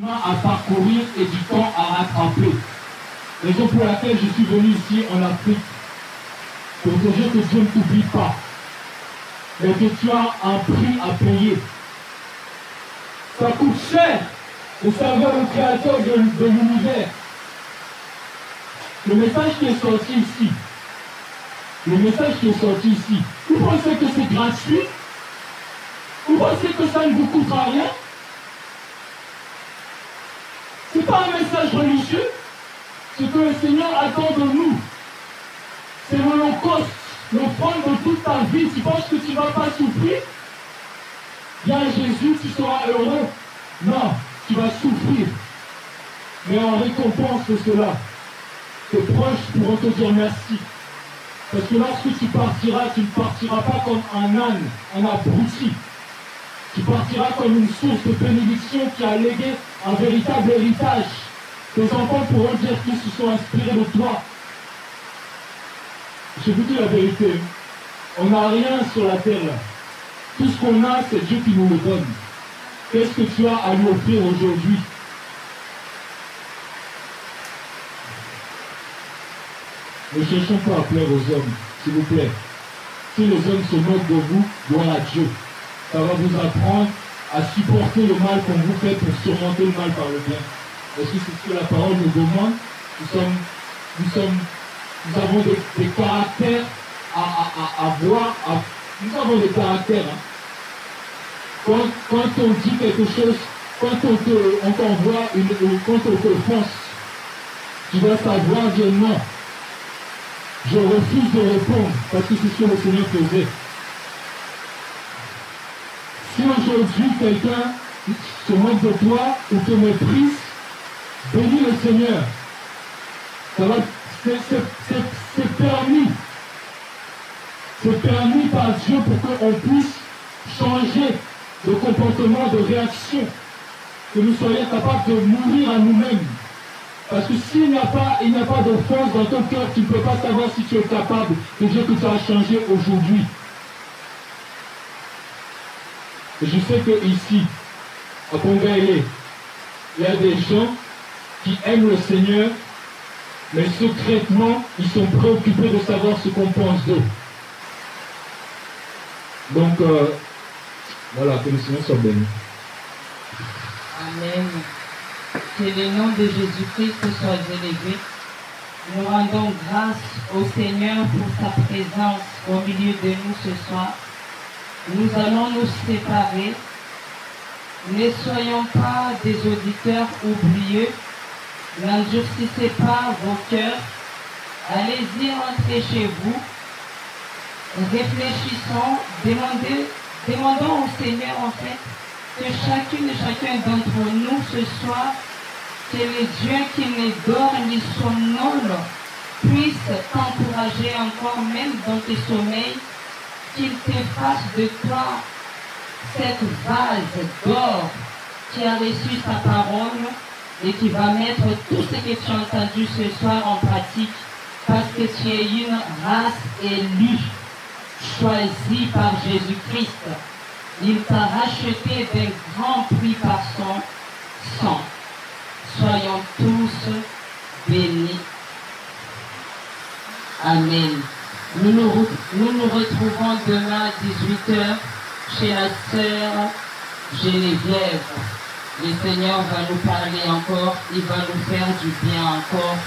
À parcourir et du temps à rattraper. Raison pour laquelle je suis venu ici en Afrique. Pour te dire que Dieu ne t'oublie pas. Mais que tu as un prix à payer. Ça coûte cher de servir le créateur de l'univers. Le message qui est sorti ici. Le message qui est sorti ici. Vous pensez que c'est gratuit? Vous pensez que ça ne vous coûtera rien? C'est pas un message religieux. Ce que le Seigneur attend de nous, c'est l'holocauste, l'offrande de toute ta vie. Tu penses que tu ne vas pas souffrir? Viens à Jésus, tu seras heureux. Non, tu vas souffrir. Mais en récompense de cela, tes proches pourront te dire merci. Parce que lorsque tu ne partiras pas comme un âne, un abruti. Tu partiras comme une source de bénédiction qui a légué un véritable héritage. Tes enfants pourront dire qu'ils se sont inspirés de toi. Je vous dis la vérité, on n'a rien sur la terre là. Tout ce qu'on a, c'est Dieu qui nous le donne. Qu'est-ce que tu as à lui offrir aujourd'hui? Ne cherchons pas à plaire aux hommes, s'il vous plaît. Si les hommes se moquent de vous, gloire à Dieu. Ça va vous apprendre à supporter le mal qu'on vous fait pour surmonter le mal par le bien. Parce que c'est ce que la parole nous demande. Nous avons des caractères à voir. Nous avons des caractères. Hein. Quand on dit quelque chose, quand on t'envoie quand on te force, tu dois savoir dire non. Je refuse de répondre parce que c'est ce que le Seigneur faisait. Si aujourd'hui quelqu'un se moque de toi ou te méprise, bénis le Seigneur. C'est permis. C'est permis par Dieu pour qu'on puisse changer de comportement, de réaction. Que nous soyons capables de mourir à nous-mêmes. Parce que s'il n'y a pas d'offense dans ton cœur, tu ne peux pas savoir si tu es capable de dire que tu as changé aujourd'hui. Et je sais qu'ici, à Pongaélé, il y a des gens qui aiment le Seigneur, mais secrètement, ils sont préoccupés de savoir ce qu'on pense d'eux. Donc, voilà, que le Seigneur soit béni. Amen. Que le nom de Jésus-Christ soit élevé. Nous rendons grâce au Seigneur pour sa présence au milieu de nous ce soir. Nous allons nous séparer. Ne soyons pas des auditeurs oublieux. N'endurcissez pas vos cœurs. Allez-y, entrez chez vous. Réfléchissons, demandons au Seigneur en fait que chacune et chacun d'entre nous ce soir, que les dieux qui ne dorment ni somnolent puissent t'encourager encore même dans tes sommeils, qu'ils te fassent de toi cette vase d'or qui a reçu sa parole et qui va mettre tout ce que tu as entendu ce soir en pratique, parce que tu es une race élue, choisie par Jésus-Christ. Il t'a racheté d'un grand prix par son sang. Soyons tous bénis. Amen. Nous nous retrouvons demain à 18h chez la sœur Geneviève. Le Seigneur va nous parler encore, il va nous faire du bien encore.